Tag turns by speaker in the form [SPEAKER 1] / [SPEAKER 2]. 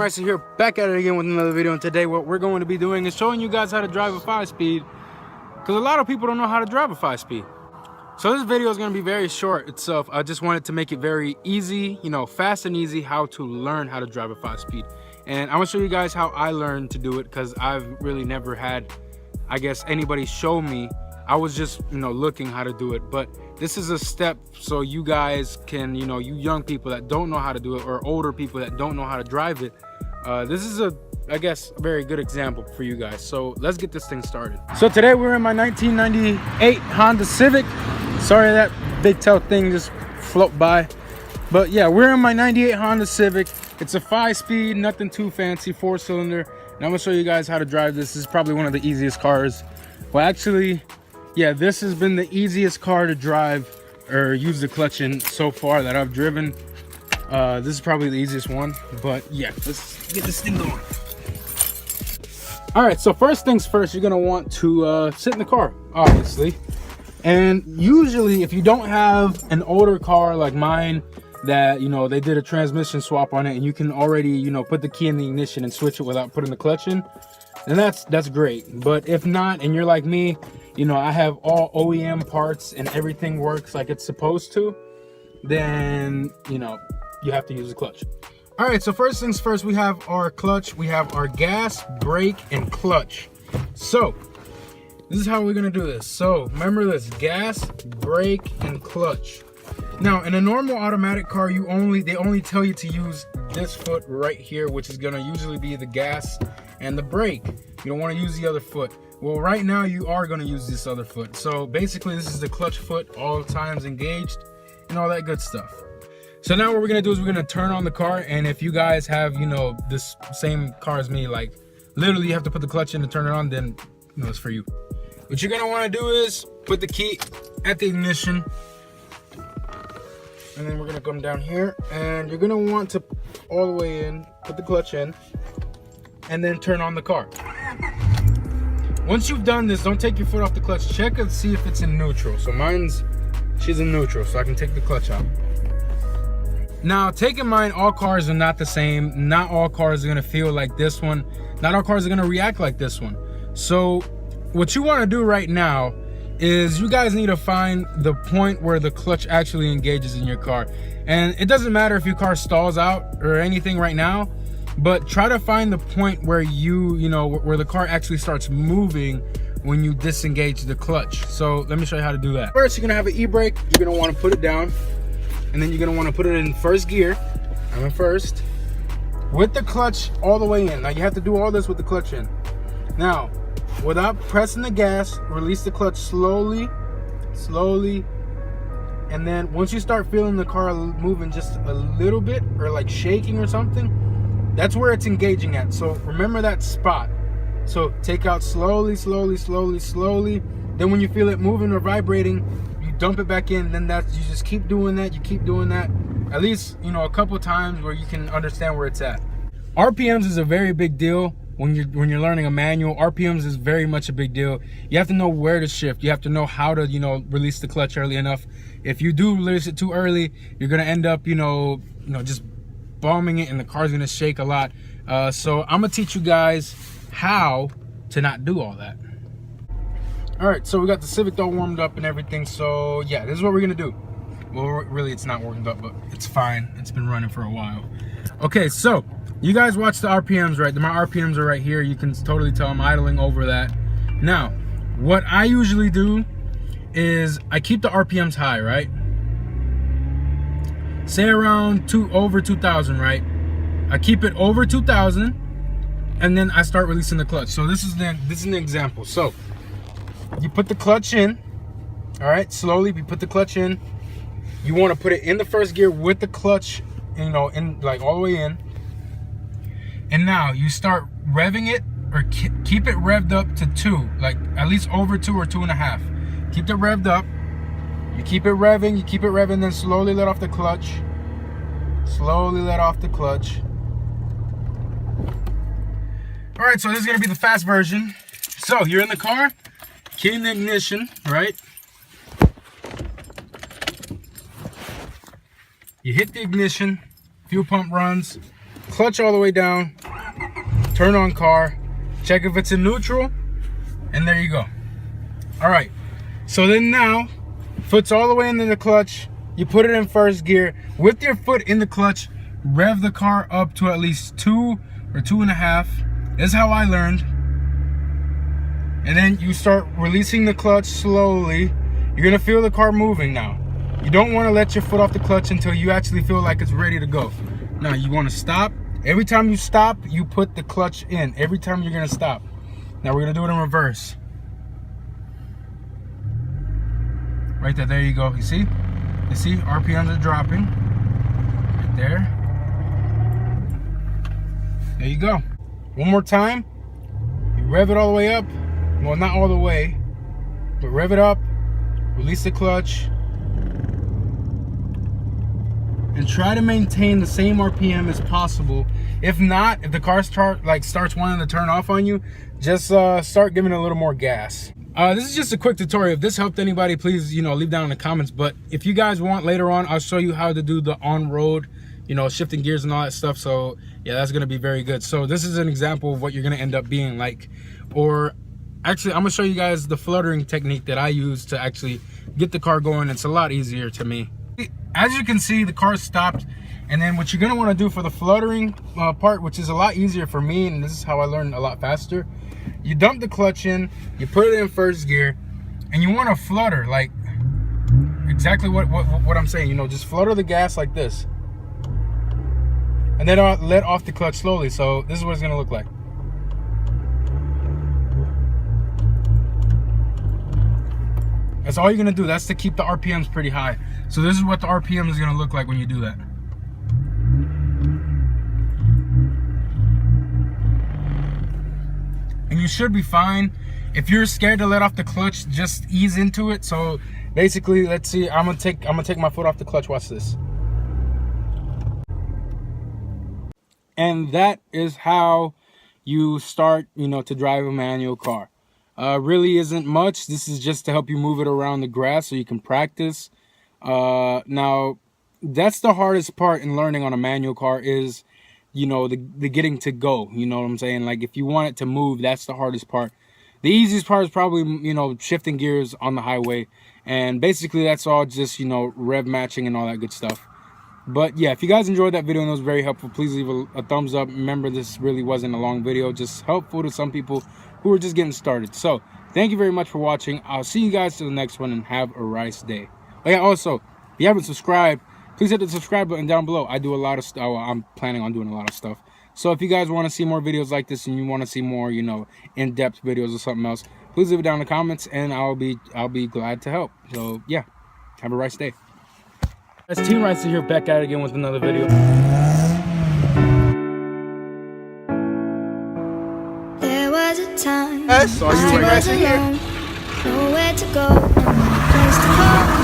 [SPEAKER 1] Racer here, back at it again with another video. And today what we're going to be doing is showing you guys how to drive a 5-speed, because a lot of people don't know how to drive a 5-speed. So this video is going to be very short itself. I just wanted to make it very easy, fast and easy, how to learn how to drive a 5-speed. And I'm going to show you guys how I learned to do it, because I've really never had, I guess, anybody show me. I was just, looking how to do it. But this is a step so you guys can, you young people that don't know how to do it, or older people that don't know how to drive it, this is I guess, a very good example for you guys. So let's get this thing started. So today we're in my 1998 Honda Civic. Sorry that big tail thing just float by. But yeah, we're in my 98 Honda Civic. It's a 5-speed, nothing too fancy, 4-cylinder. And I'm gonna show you guys how to drive this. This is probably one of the easiest cars. Well, actually, yeah, this has been the easiest car to drive or use the clutch in so far that I've driven. This is probably the easiest one, but yeah, let's get this thing going. All right, so first things first, you're gonna want to sit in the car, obviously. And usually if you don't have an older car like mine that, they did a transmission swap on it and you can already, put the key in the ignition and switch it without putting the clutch in, then that's great. But if not, and you're like me, I have all OEM parts and everything works like it's supposed to, then, you have to use the clutch. All right, so first things first, we have our clutch, we have our gas, brake, and clutch. So this is how we're gonna do this. So remember this: gas, brake, and clutch. Now in a normal automatic car, they only tell you to use this foot right here, which is gonna usually be the gas and the brake. You don't want to use the other foot. Well, right now you are gonna use this other foot. So basically this is the clutch foot, all times engaged and all that good stuff. So now what we're gonna do is we're gonna turn on the car, and if you guys have, this same car as me, like literally you have to put the clutch in to turn it on, then it's for you. What you're gonna wanna do is put the key at the ignition, and then we're gonna come down here, and you're gonna want to all the way in, put the clutch in, and then turn on the car. Once you've done this, don't take your foot off the clutch. Check and see if it's in neutral. So she's in neutral, so I can take the clutch out. Now, take in mind, all cars are not the same. Not all cars are gonna feel like this one. Not all cars are gonna react like this one. So what you wanna do right now is you guys need to find the point where the clutch actually engages in your car. And it doesn't matter if your car stalls out or anything right now, but try to find the point where where the car actually starts moving when you disengage the clutch. So let me show you how to do that. First, you're gonna have an e-brake. You're gonna wanna put it down, and then you're gonna wanna put it in first gear. I'm in first, with the clutch all the way in. Now you have to do all this with the clutch in. Now, without pressing the gas, release the clutch slowly, and then once you start feeling the car moving just a little bit, or like shaking or something, that's where it's engaging at. So remember that spot. So take out slowly. Then when you feel it moving or vibrating, you dump it back in. Then you just keep doing that. You keep doing that at least a couple times where you can understand where it's at. RPMs is a very big deal. When you're learning a manual, RPMs is very much a big deal. You have to know where to shift. You have to know how to, release the clutch early enough. If you do release it too early, you're gonna end up, just bombing it, and the car's gonna shake a lot. So I'm gonna teach you guys how to not do all that. All right, so we got the Civic all warmed up and everything. So yeah, this is what we're gonna do. Well, really, it's not warmed up, but it's fine. It's been running for a while. Okay, so you guys watch the RPMs, right? My RPMs are right here. You can totally tell I'm idling over that. Now, what I usually do is I keep the RPMs high, right? Say around over 2,000, right? I keep it over 2,000, and then I start releasing the clutch. So this is an example. So you put the clutch in, all right? Slowly, we put the clutch in. You want to put it in the first gear with the clutch, in like all the way in. And now you start revving it, or keep it revved up to 2, like at least over 2 or 2.5. Keep it revved up. You keep it revving, then slowly let off the clutch. Slowly let off the clutch. All right, so this is gonna be the fast version. So you're in the car, key in the ignition, right? You hit the ignition, fuel pump runs, clutch all the way down, turn on car, check if it's in neutral, and there you go. All right, so then now, foot's all the way into the clutch, you put it in first gear. With your foot in the clutch, rev the car up to at least 2 or 2.5. This is how I learned. And then you start releasing the clutch slowly. You're gonna feel the car moving now. You don't wanna let your foot off the clutch until you actually feel like it's ready to go. Now you wanna stop. Every time you stop, you put the clutch in. Every time you're gonna stop. Now we're gonna do it in reverse. Right there, there you go. You see? You see, RPMs are dropping. Right there. There you go. One more time. You rev it all the way up. Well, not all the way, but rev it up, release the clutch, and try to maintain the same RPM as possible. If not, if the car starts wanting to turn off on you, just start giving it a little more gas. This is just a quick tutorial. If this helped anybody, please, leave down in the comments. But if you guys want, later on, I'll show you how to do the on-road, shifting gears and all that stuff. So yeah, that's gonna be very good. So this is an example of what you're gonna end up being like. Or actually, I'm gonna show you guys the fluttering technique that I use to actually get the car going. It's a lot easier to me. As you can see, the car stopped. And then what you're gonna wanna do for the fluttering part, which is a lot easier for me, and this is how I learned a lot faster. You dump the clutch in, you put it in first gear, and you wanna flutter, like exactly what I'm saying, just flutter the gas like this. And then let off the clutch slowly. So this is what it's gonna look like. That's all you're gonna do. That's to keep the RPMs pretty high. So this is what the RPM is gonna look like when you do that. And you should be fine. If you're scared to let off the clutch, just ease into it. So basically, let's see. I'm gonna take my foot off the clutch. Watch this. And that is how you start, to drive a manual car. Really isn't much. This is just to help you move it around the grass so you can practice. Now, that's the hardest part in learning on a manual car is, the getting to go. You know what I'm saying? Like, if you want it to move, that's the hardest part. The easiest part is probably, shifting gears on the highway. And basically, that's all just, rev matching and all that good stuff. But yeah, if you guys enjoyed that video and it was very helpful, please leave a thumbs up. Remember, this really wasn't a long video, just helpful to some people who are just getting started. So thank you very much for watching. I'll see you guys to the next one, and have a nice day. Oh yeah, also, if you haven't subscribed, please hit the subscribe button down below. I do a lot of stuff. I'm planning on doing a lot of stuff. So if you guys want to see more videos like this and you want to see more, in-depth videos or something else, please leave it down in the comments, and I'll be glad to help. So yeah, have a nice day. It's Team Ricer here, back at it again with another video.
[SPEAKER 2] There was a time
[SPEAKER 1] Yes, are you
[SPEAKER 2] I was alone, nowhere to go, no place to call.